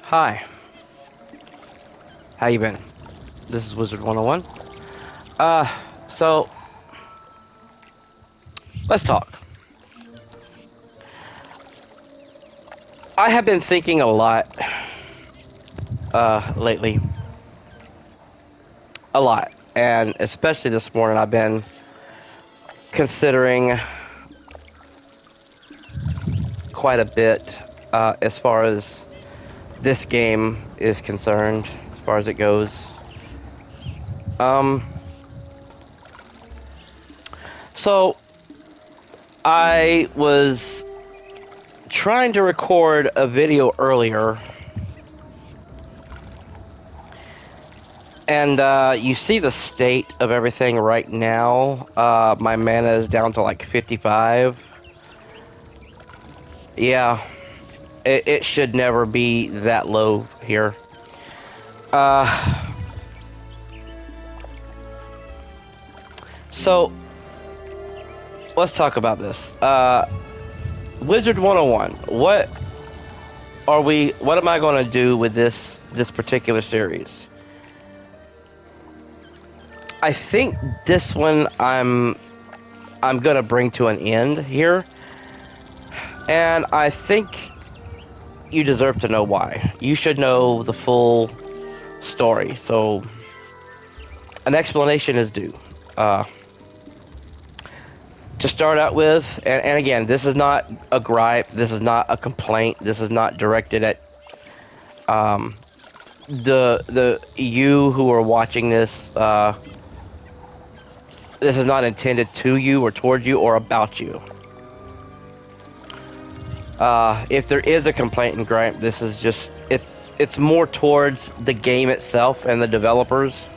Hi, how you been? This is Wizard 101. So let's talk. I have been thinking a lot, lately. A lot. And especially this morning, I've been considering quite a bit, as far as this game is concerned, as far as it goes. Um, so I was trying to record a video earlier, and you see the state of everything right now. My mana is down to like 55. Yeah, it should never be that low here. Uh, so let's talk about this. Wizard 101. What am I going to do with this particular series? I think this one I'm going to bring to an end here. And I think you deserve to know why. You should know the full story. So an explanation is due. To start out with, and again, this is not a gripe, this is not a complaint, this is not directed at the you who are watching this. This is not intended to you or towards you or about you. If there is a complaint and gripe, this is just it's more towards the game itself and the developers,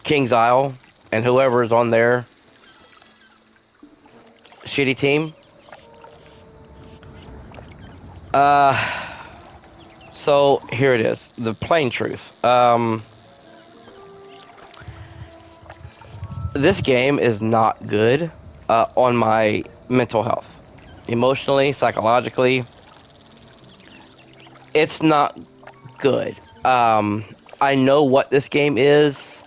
King's Isle, and whoever is on their shitty team. So here it is, the plain truth. This game is not good on my mental health, emotionally, psychologically. It's not good. I know what this game is.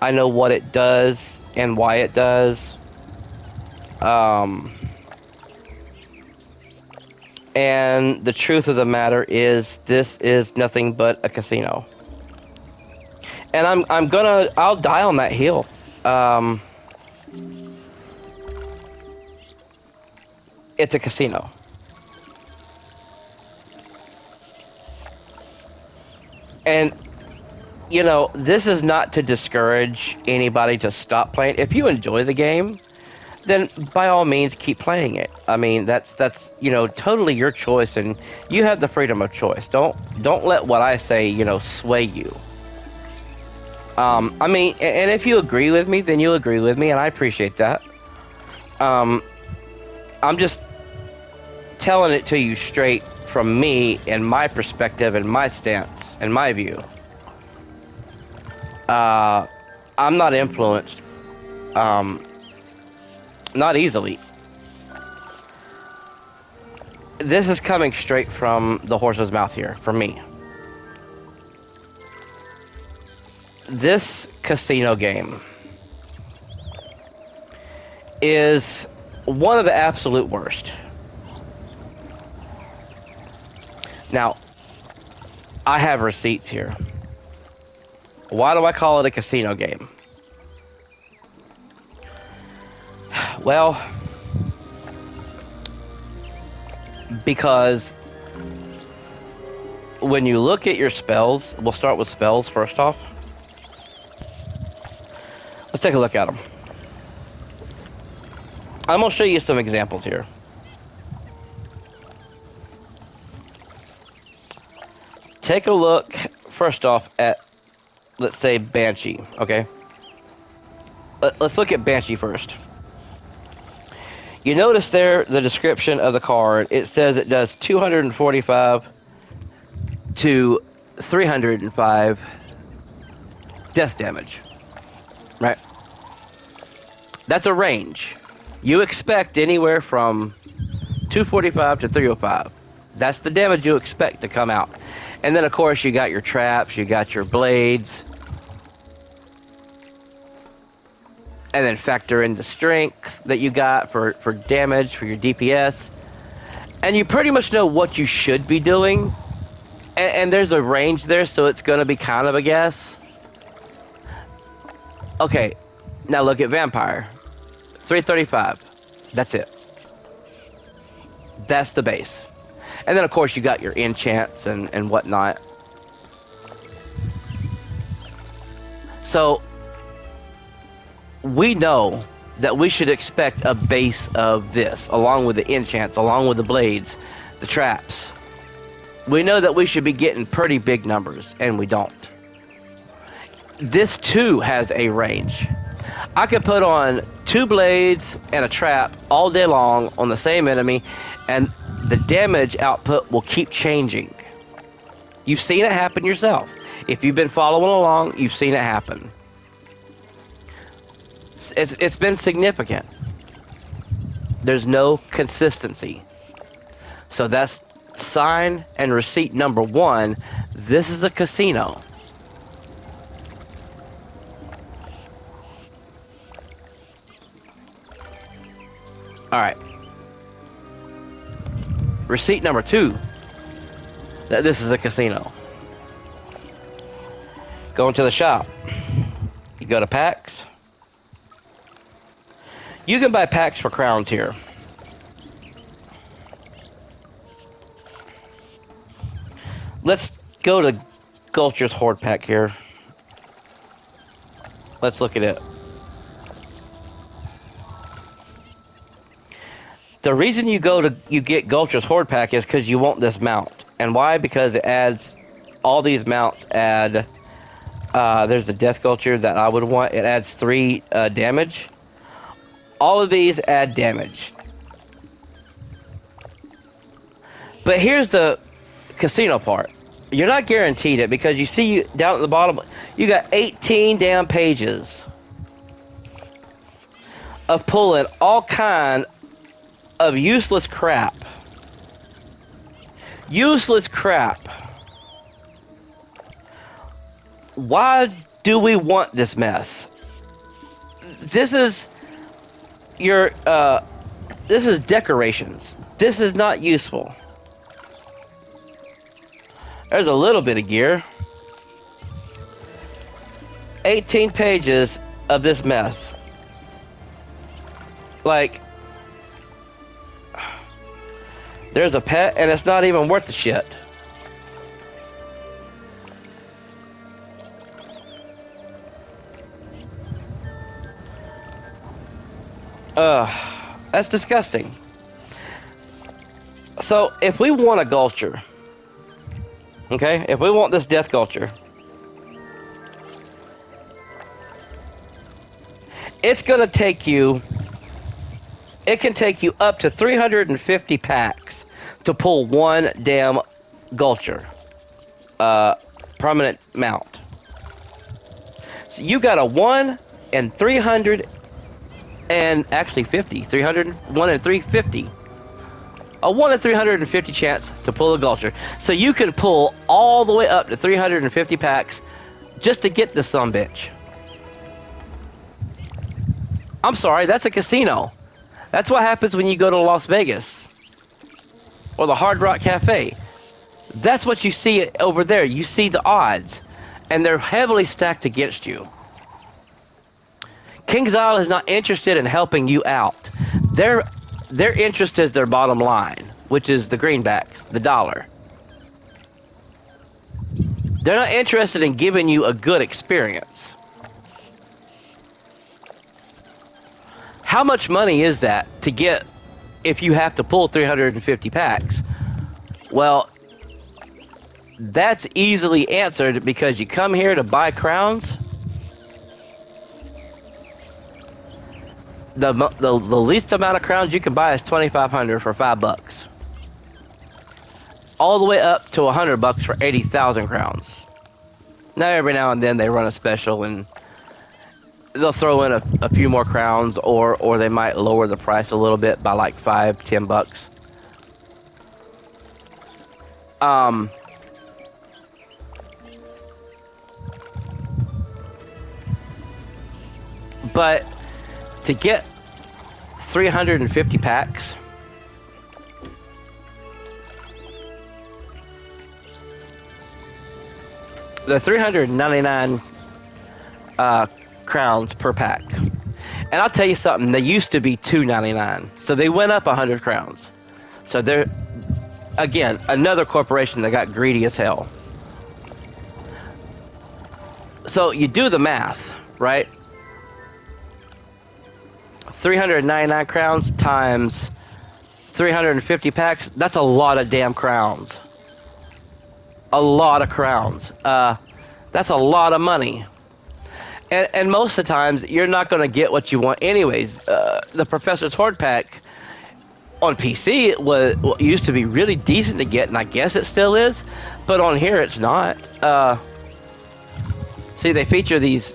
I know what it does and why it does. And the truth of the matter is, this is nothing but a casino. And I'll die on that hill. It's a casino. And you know, this is not to discourage anybody to stop playing. If you enjoy the game, then by all means keep playing it. I mean, that's totally your choice, and you have the freedom of choice. Don't let what I say, sway you. I mean, and if you agree with me, then you agree with me, and I appreciate that. I'm just telling it to you straight from me and my perspective and my stance and my view. I'm not influenced, not easily. This is coming straight from the horse's mouth here, from me. This casino game is one of the absolute worst. Now, I have receipts here. Why do I call it a casino game? Well, because when you look at your spells, we'll start with spells first off. Let's take a look at them. I'm going to show you some examples here. Take a look first off at, let's say, Banshee, okay? Let's look at Banshee first. You notice there the description of the card. It says it does 245 to 305 death damage, right? That's a range. You expect anywhere from 245 to 305. That's the damage you expect to come out. And then, of course, you got your traps, you got your blades. And then factor in the strength that you got for damage, for your DPS. And you pretty much know what you should be doing. And there's a range there, so it's going to be kind of a guess. Okay, now look at Vampire. 335. That's it. That's the base. And then, of course, you got your enchants and whatnot. So, we know that we should expect a base of this, along with the enchants, along with the blades, the traps. We know that we should be getting pretty big numbers, and we don't. This, too, has a range. I could put on 2 blades and a trap all day long on the same enemy, and the damage output will keep changing. You've seen it happen yourself. If you've been following along, you've seen it happen. It's been significant. There's no consistency. So that's sign and receipt number 1. This is a casino. Alright. Receipt number 2. That this is a casino. Go into the shop. You go to packs. You can buy packs for crowns here. Let's go to Gulcher's Horde pack here. Let's look at it. The reason you get Gulcher's Horde pack is because you want this mount. And why? Because it adds, all these mounts add, there's the Death Gulcher that I would want. It adds 3 damage. All of these add damage. But here's the casino part. You're not guaranteed it because you see down at the bottom, you got 18 damn pages of pulling all kind of useless crap. Useless crap. Why do we want this mess? This is this is decorations. This is not useful. There's a little bit of gear. 18 pages of this mess. Like, there's a pet and it's not even worth the shit. That's disgusting. So, if we want a Gulcher, okay, if we want this Death Gulcher, it's gonna take you, it can take you up to 350 packs to pull one damn Gulcher, permanent mount. So you got a 1 in 300 and actually 50, 300, 1 in 350. A 1 in 350 chance to pull a Gulcher. So you can pull all the way up to 350 packs just to get this sumbitch. I'm sorry, that's a casino. That's what happens when you go to Las Vegas or the Hard Rock Cafe. That's what you see over there. You see the odds, and they're heavily stacked against you. KingsIsle is not interested in helping you out. Their interest is their bottom line, which is the greenbacks, the dollar. They're not interested in giving you a good experience. How much money is that to get if you have to pull 350 packs? Well, that's easily answered because you come here to buy crowns. The least amount of crowns you can buy is 2,500 for $5. All the way up to $100 for 80,000 crowns. Now every now and then they run a special and they'll throw in a few more crowns, or they might lower the price a little bit by like $5-10. Um, but to get 350 packs, the 399 crowns per pack. And I'll tell you something, they used to be 299, so they went up 100 crowns. So they're, again, another corporation that got greedy as hell. So you do the math, right? 399 crowns times 350 packs, that's a lot of damn crowns. A lot of crowns. That's a lot of money. And most of the times, you're not going to get what you want anyways. The Professor's Horde pack on PC used to be really decent to get, and I guess it still is. But on here, it's not. See, they feature these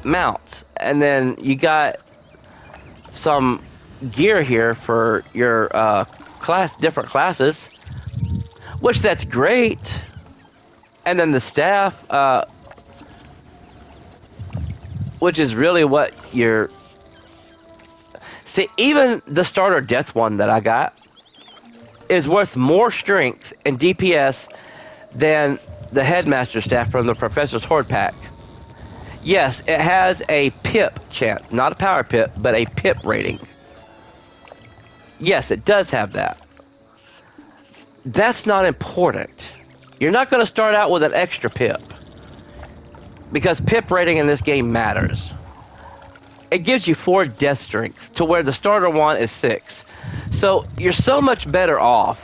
mounts, and then you got some gear here for your different classes, which that's great. And then the staff, which is really what you're... See, even the starter death one that I got is worth more strength and DPS than the headmaster staff from the Professor's Horde pack. Yes, it has a pip chance, not a power pip, but a pip rating. Yes, it does have that. That's not important. You're not going to start out with an extra pip, because pip rating in this game matters. It gives you 4 death strength, to where the starter one is 6. So you're so much better off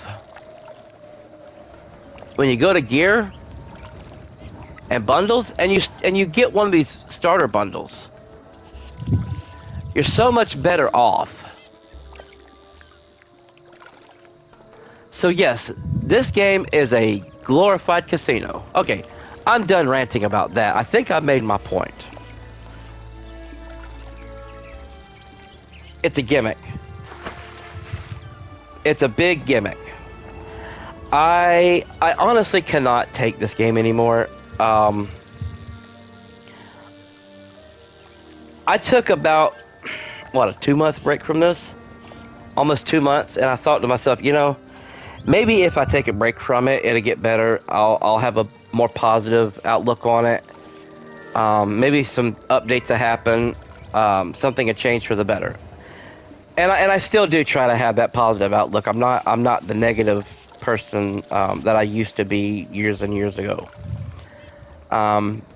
when you go to gear and bundles, and you get one of these starter bundles. You're so much better off. So yes, this game is a glorified casino. Okay, I'm done ranting about that. I think I made my point. It's a gimmick. It's a big gimmick. I honestly cannot take this game anymore. I took about, what, a 2-month break from this? Almost 2 months, and I thought to myself, you know, maybe if I take a break from it, it'll get better. I'll have a more positive outlook on it. Maybe some updates will happen. Something will change for the better. And I still do try to have that positive outlook. I'm not the negative person that I used to be years and years ago.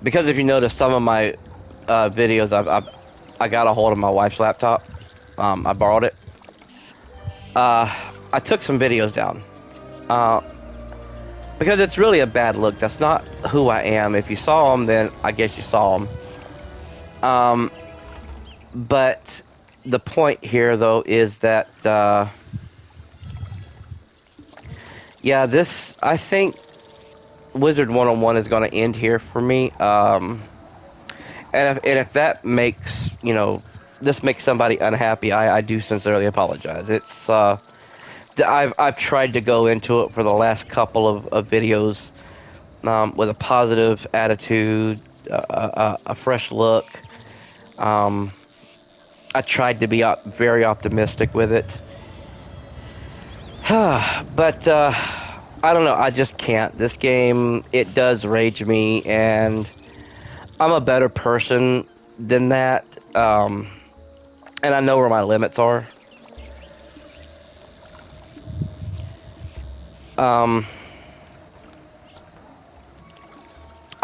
Because if you notice, some of my videos, I got a hold of my wife's laptop. I borrowed it. I took some videos down. Because it's really a bad look. That's not who I am. If you saw them, then I guess you saw them. But the point here, though, is that, yeah, this, I think Wizard 101 is going to end here for me. And if that makes, you know, this makes somebody unhappy, I do sincerely apologize. It's, I've tried to go into it for the last couple of videos with a positive attitude, a fresh look. I tried to be very optimistic with it. But I don't know, I just can't. This game, it does rage me, and I'm a better person than that. And I know where my limits are. I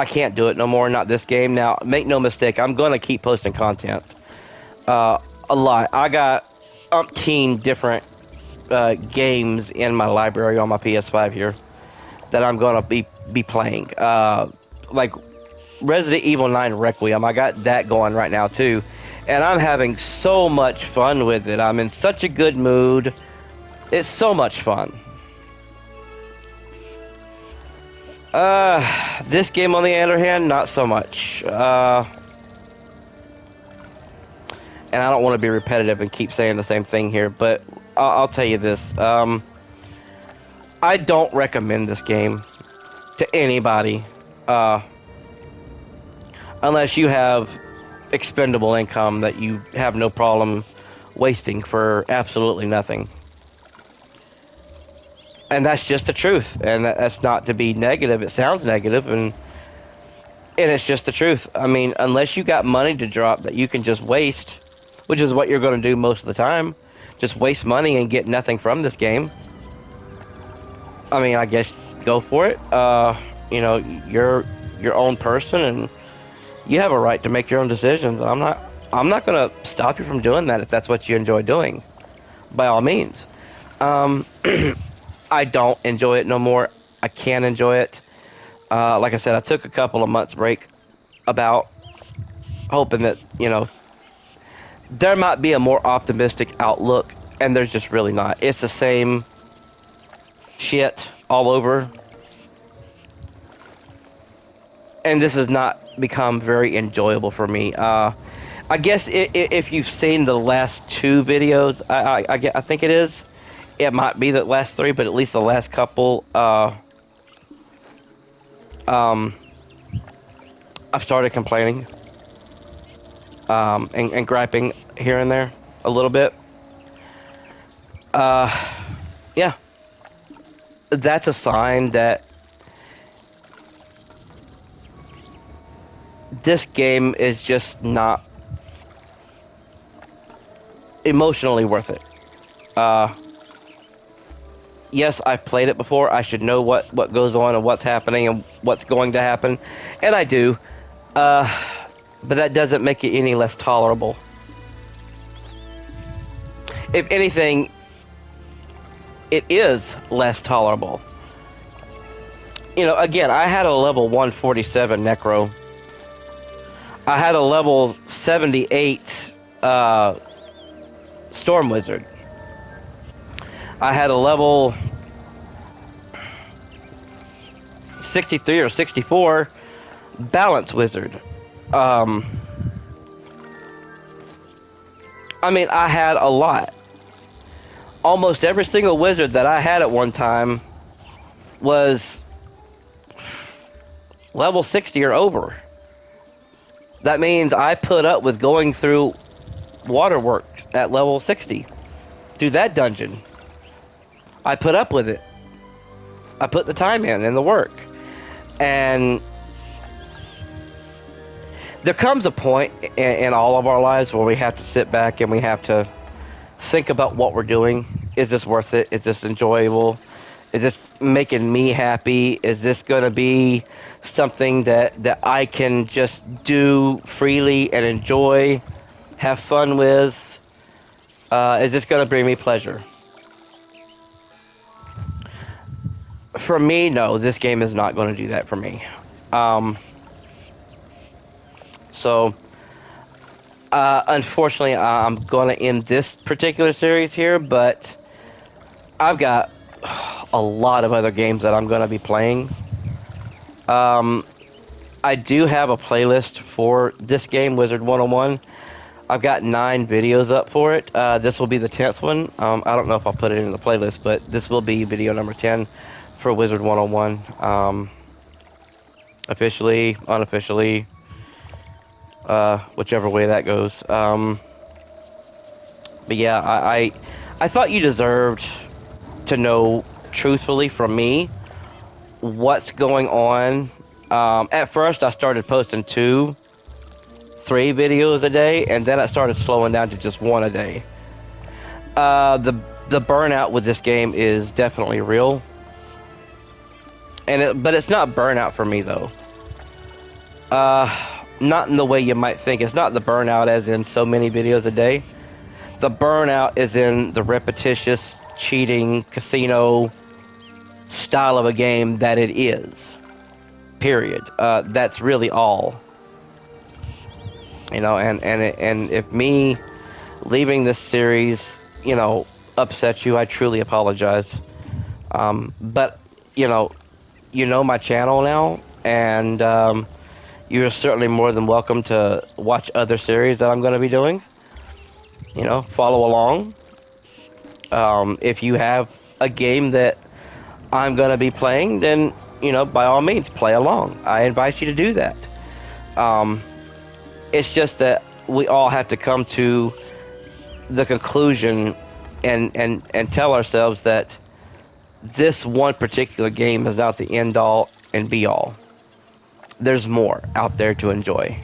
can't do it no more, not this game. Now, make no mistake, I'm going to keep posting content. A lot. I got umpteen different games in my library on my PS5 here that I'm going to be playing. Like Resident Evil 9 Requiem, I got that going right now too. And I'm having so much fun with it. I'm in such a good mood. It's so much fun. This game, on the other hand, not so much. And I don't want to be repetitive and keep saying the same thing here, but I'll tell you this. I don't recommend this game to anybody, uh, unless you have expendable income that you have no problem wasting for absolutely nothing. And that's just the truth. And that's not to be negative. It sounds negative, and it's just the truth. I mean, unless you got money to drop that you can just waste, which is what you're going to do most of the time, just waste money and get nothing from this game. I mean, I guess go for it. You know, you're your own person, and you have a right to make your own decisions. I'm not going to stop you from doing that if that's what you enjoy doing. By all means. Um, I don't enjoy it no more. I can't enjoy it. Like I said, I took a couple of months break about hoping that, you know, there might be a more optimistic outlook, and there's just really not. It's the same shit all over. And this has not become very enjoyable for me. I guess if you've seen the last two videos, I think it is. It might be the last three, but at least the last couple, I've started complaining, and griping here and there a little bit. Yeah, that's a sign that this game is just not emotionally worth it. Yes, I've played it before. I should know what goes on and what's happening and what's going to happen, and I do. But that doesn't make it any less tolerable. If anything, it is less tolerable. You know, again, I had a level 147 Necro. I had a level 78 Storm Wizard. I had a level 63 or 64 Balance Wizard. I mean, I had a lot. Almost every single wizard that I had at one time was level 60 or over. That means I put up with going through Waterwork at level 60. Through that dungeon. I put up with it. I put the time in and the work. And there comes a point in all of our lives where we have to sit back and we have to think about what we're doing. Is this worth it? Is this enjoyable? Is this making me happy? Is this going to be something that I can just do freely and enjoy, have fun with? Is this going to bring me pleasure? For me, no, this game is not going to do that for me. Unfortunately, I'm going to end this particular series here, but I've got a lot of other games that I'm going to be playing. I do have a playlist for this game, Wizard 101. I've got 9 videos up for it. This will be the 10th one. I don't know if I'll put it in the playlist, but this will be video number 10 for Wizard 101. Officially, unofficially, whichever way that goes. But yeah, I thought you deserved to know truthfully from me what's going on. At first, I started posting 2-3 videos a day, and then I started slowing down to just 1 a day. The burnout with this game is definitely real. But it's not burnout for me, though. Not in the way you might think. It's not the burnout as in so many videos a day. The burnout is in the repetitious, cheating, casino style of a game that it is. Period. That's really all. You know, and if me leaving this series, you know, upset you, I truly apologize. But, you know my channel now, and you're certainly more than welcome to watch other series that I'm going to be doing. You know, follow along. If you have a game that I'm going to be playing, then, by all means, play along. I invite you to do that. Um, it's just that we all have to come to the conclusion and tell ourselves that this one particular game is not the end all and be all. There's more out there to enjoy.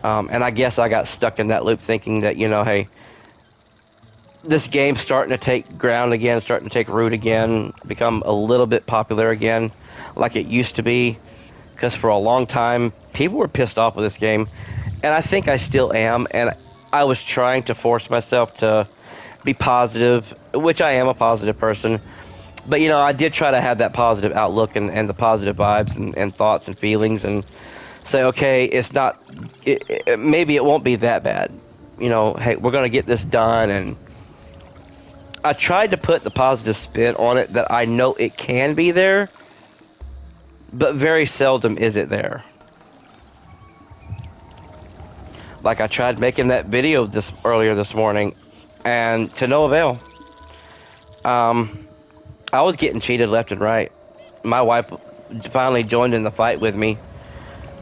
And I guess I got stuck in that loop thinking that, hey, this game's starting to take ground again, starting to take root again, become a little bit popular again, like it used to be. Because for a long time, people were pissed off with this game. And I think I still am. And I was trying to force myself to be positive, which I am a positive person. But, I did try to have that positive outlook and the positive vibes and thoughts and feelings and say, okay, it's not, maybe it won't be that bad. Hey, we're going to get this done. And I tried to put the positive spin on it that I know it can be there, but very seldom is it there. Like I tried making that video earlier this morning, and to no avail. I was getting cheated left and right. My wife finally joined in the fight with me,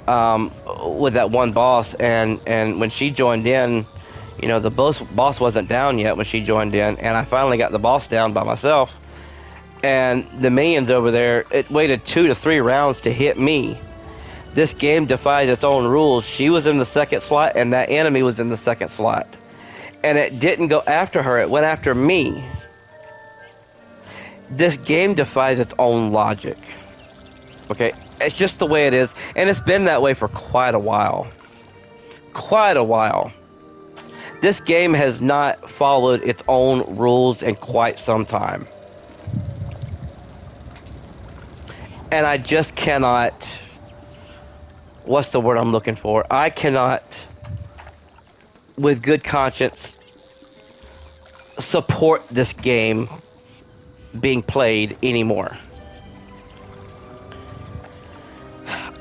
with that one boss, and when she joined in, the boss wasn't down yet when she joined in, and I finally got the boss down by myself. And the minions over there, it waited 2 to 3 rounds to hit me. This game defied its own rules. She was in the second slot, and that enemy was in the second slot. And it didn't go after her, it went after me. This game defies its own logic. Okay, it's just the way it is, and it's been that way for quite a while. Quite a while. This game has not followed its own rules in quite some time. And I just cannot, what's the word I'm looking for? I cannot, with good conscience, support this game being played anymore.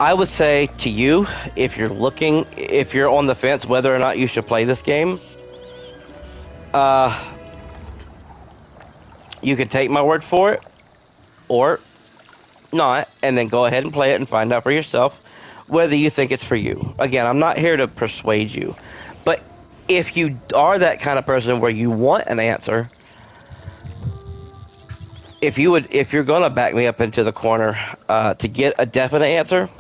I would say to you, if you're on the fence whether or not you should play this game, you can take my word for it, or not, and then go ahead and play it and find out for yourself whether you think it's for you. Again, I'm not here to persuade you, but if you are that kind of person where you want an answer, if you're gonna back me up into the corner to get a definite answer,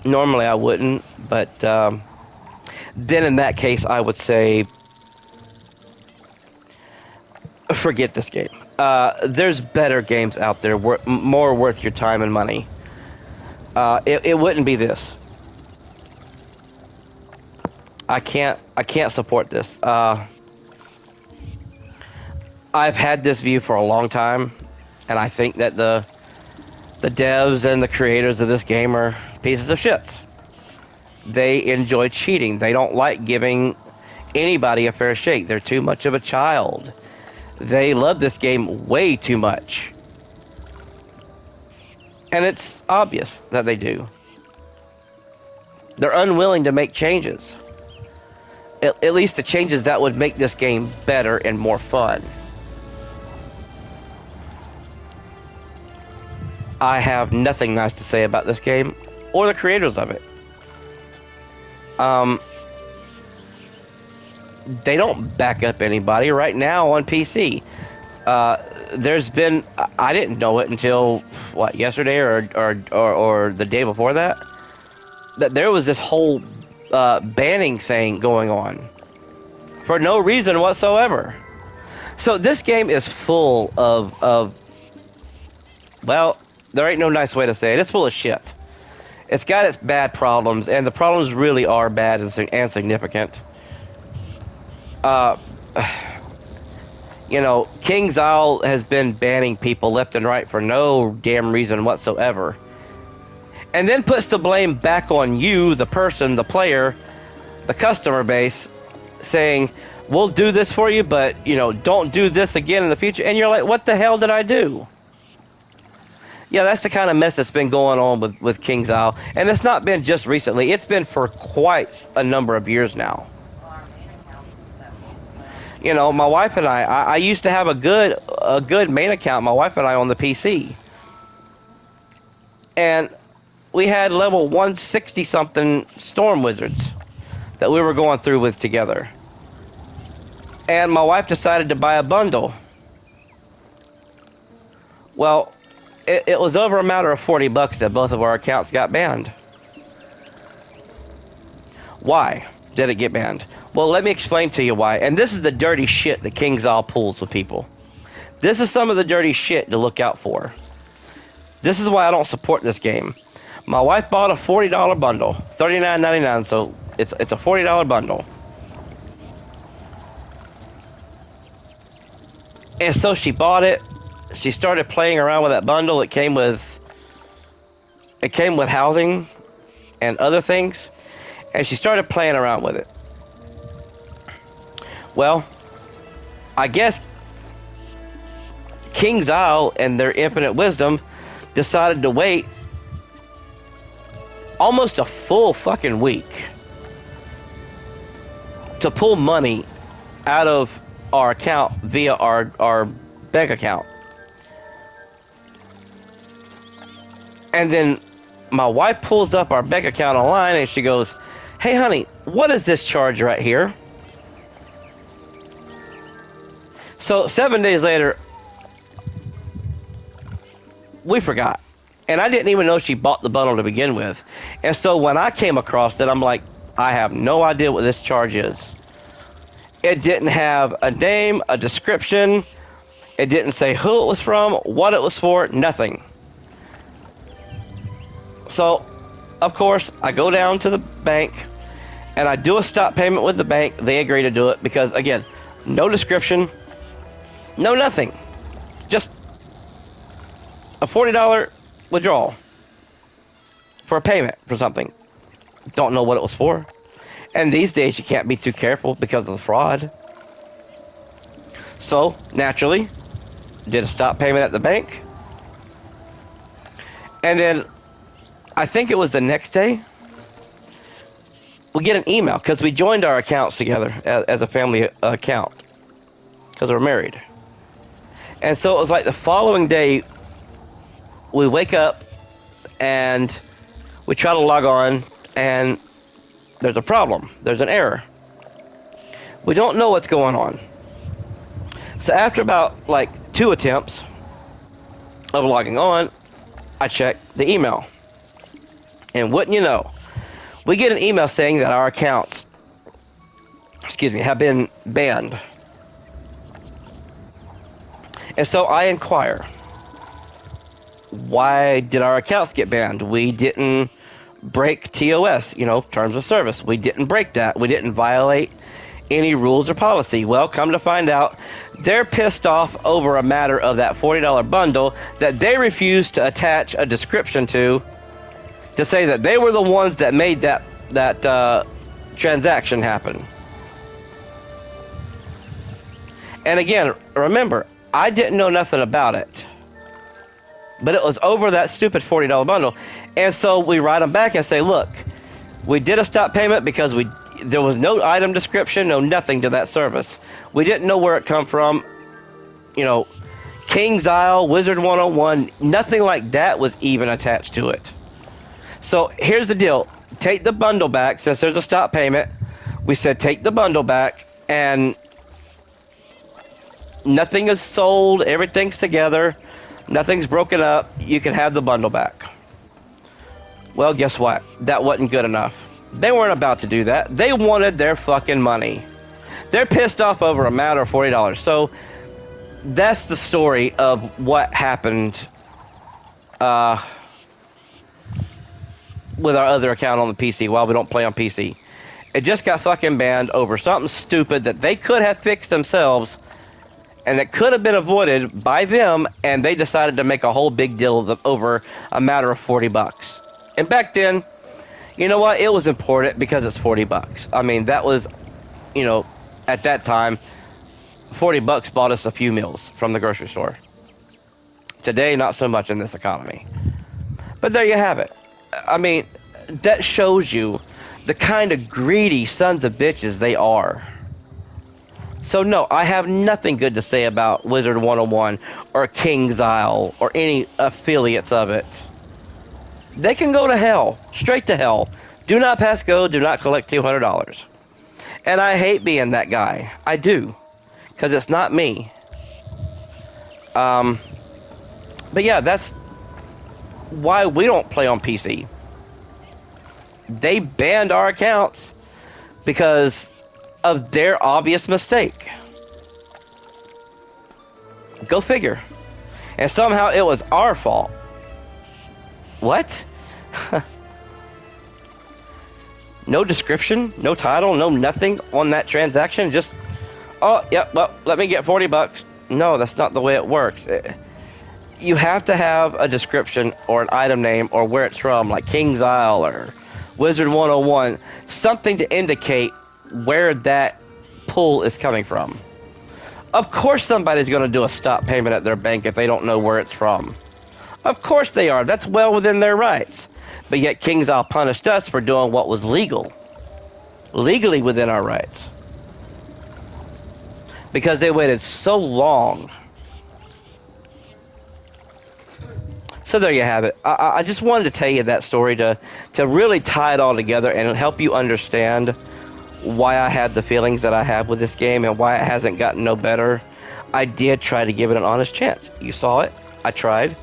normally I wouldn't, but then in that case I would say forget this game. There's better games out there, more worth your time and money. It wouldn't be this. I can't support this. I've had this view for a long time, and I think that the devs and the creators of this game are pieces of shit. They enjoy cheating. They don't like giving anybody a fair shake. They're too much of a child. They love this game way too much. And it's obvious that they do. They're unwilling to make changes. At least the changes that would make this game better and more fun. I have nothing nice to say about this game or the creators of it. They don't back up anybody right now on PC. There's been, I didn't know it until yesterday or the day before that there was this whole banning thing going on for no reason whatsoever. So this game is full of well, there ain't no nice way to say it. It's full of shit. It's got its bad problems, and the problems really are bad and significant. King's Isle has been banning people left and right for no damn reason whatsoever. And then puts the blame back on you, the person, the player, the customer base, saying, we'll do this for you, but, don't do this again in the future. And you're like, what the hell did I do? Yeah, that's the kind of mess that's been going on with King's Isle. And it's not been just recently. It's been for quite a number of years now. My wife and I used to have a good a good main account, my wife and I, on the PC. And we had level 160 something Storm Wizards that we were going through with together. And my wife decided to buy a bundle. Well, it was over a matter of $40 that both of our accounts got banned. Why did it get banned? Well, let me explain to you why. And this is the dirty shit that KingsIsle pulls with people. This is some of the dirty shit to look out for. This is why I don't support this game. My wife bought a $40 bundle, $39.99, so it's a $40 bundle. And so she bought it. She started playing around with that bundle. It came with housing and other things, and she started playing around with it. Well, I guess KingsIsle and their infinite wisdom decided to wait almost a full fucking week to pull money out of our account via our bank account. And then my wife pulls up our bank account online and she goes, "Hey honey, what is this charge right here?" So 7 days later, we forgot. And I didn't even know she bought the bundle to begin with. And so when I came across it, I'm like, I have no idea what this charge is. It didn't have a name, a description. It didn't say who it was from, what it was for, nothing. So, of course, I go down to the bank and I do a stop payment with the bank. They agree to do it because, again, no description, no nothing. Just a $40 withdrawal for a payment for something. Don't know what it was for. And these days you can't be too careful because of the fraud. So, naturally, did a stop payment at the bank. And then, I think it was the next day, we get an email because we joined our accounts together as a family account because we're married. And so it was like the following day, we wake up and we try to log on and there's a problem. There's an error. We don't know what's going on. So after about like 2 attempts of logging on, I check the email. And wouldn't you know, we get an email saying that our accounts, have been banned. And so I inquire, why did our accounts get banned? We didn't break TOS, terms of service. We didn't break that. We didn't violate any rules or policy. Well, come to find out, they're pissed off over a matter of that $40 bundle that they refused to attach a description to say that they were the ones that made that transaction happen. And again, remember, I didn't know nothing about it. But it was over that stupid $40 bundle. And so we write them back and say, look, we did a stop payment because there was no item description, no nothing to that service. We didn't know where it come from. KingsIsle, Wizard 101, nothing like that was even attached to it. So here's the deal. Take the bundle back. Since there's a stop payment, we said take the bundle back, and nothing is sold. Everything's together. Nothing's broken up. You can have the bundle back. Well, guess what? That wasn't good enough. They weren't about to do that. They wanted their fucking money. They're pissed off over a matter of $40. So that's the story of what happened with our other account on the PC while we don't play on PC. It just got fucking banned over something stupid that they could have fixed themselves and that could have been avoided by them, and they decided to make a whole big deal over a matter of $40. And back then, you know what? It was important because it's $40. I mean, that was, at that time, $40 bought us a few meals from the grocery store. Today, not so much in this economy. But there you have it. I mean, that shows you the kind of greedy sons of bitches they are. So no, I have nothing good to say about Wizard 101 or King's Isle or any affiliates of it. They can go to hell, straight to hell. Do not pass go, do not collect $200. And I hate being that guy. I do. Because it's not me. But yeah, that's why we don't play on PC. They banned our accounts because of their obvious mistake. Go figure. And somehow it was our fault. What? No description, no title, no nothing on that transaction. Just, oh, yep, well, let me get $40. No, that's not the way it works. You have to have a description or an item name or where it's from, like King's Isle or Wizard 101, something to indicate where that pull is coming from. Of course somebody's going to do a stop payment at their bank if they don't know where it's from. Of course they are. That's well within their rights. But yet King's Isle punished us for doing what was legal. Legally within our rights. Because they waited so long. So there you have it. I just wanted to tell you that story to really tie it all together and help you understand why I had the feelings that I have with this game and why it hasn't gotten no better. I did try to give it an honest chance. You saw it. I tried.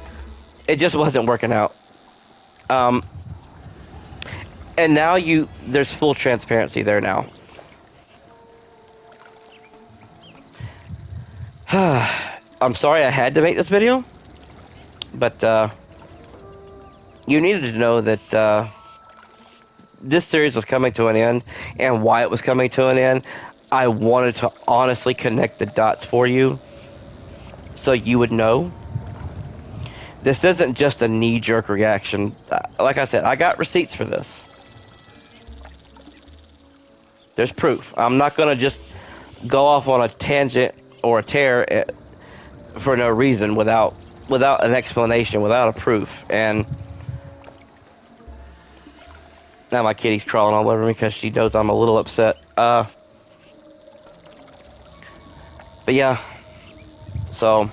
It just wasn't working out. And now there's full transparency there now. I'm sorry I had to make this video, but you needed to know that this series was coming to an end, and why it was coming to an end. I wanted to honestly connect the dots for you, so you would know. This isn't just a knee-jerk reaction. Like I said, I got receipts for this. There's proof. I'm not going to just go off on a tangent or a tear for no reason without an explanation, without a proof. And now my kitty's crawling all over me because she knows I'm a little upset. But yeah. So,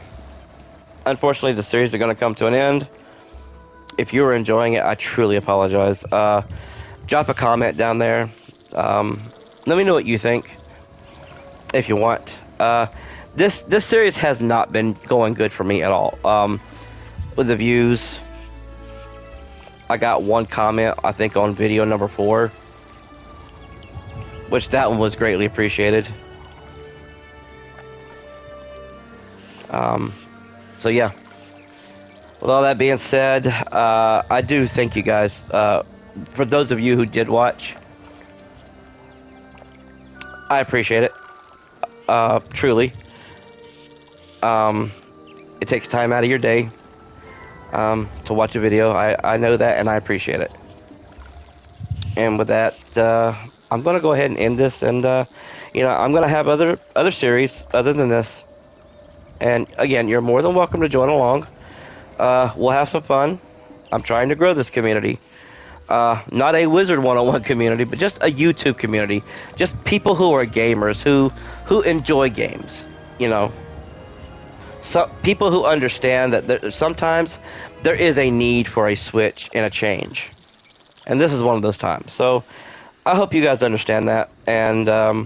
unfortunately, the series are going to come to an end. If you were enjoying it, I truly apologize. Drop a comment down there. Let me know what you think, if you want. This series has not been going good for me at all. With the views, I got one comment, I think, on video number 4, which that one was greatly appreciated. So yeah. With all that being said, I do thank you guys. For those of you who did watch, I appreciate it. Truly. It takes time out of your day to watch a video. I know that, and I appreciate it. And with that, I'm going to go ahead and end this, and I'm going to have other series other than this. And again, you're more than welcome to join along. We'll have some fun. I'm trying to grow this community. Not a Wizard 101 community, but just a YouTube community. Just people who are gamers, who enjoy games, So people who understand that sometimes there is a need for a switch and a change. And this is one of those times. So I hope you guys understand that. And I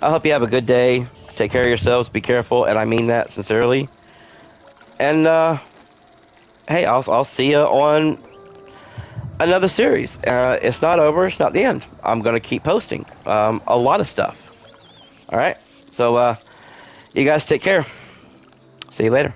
hope you have a good day. Take care of yourselves. Be careful. And I mean that sincerely. And hey, I'll see you on another series. It's not over. It's not the end. I'm going to keep posting a lot of stuff. All right. So you guys take care. See you later.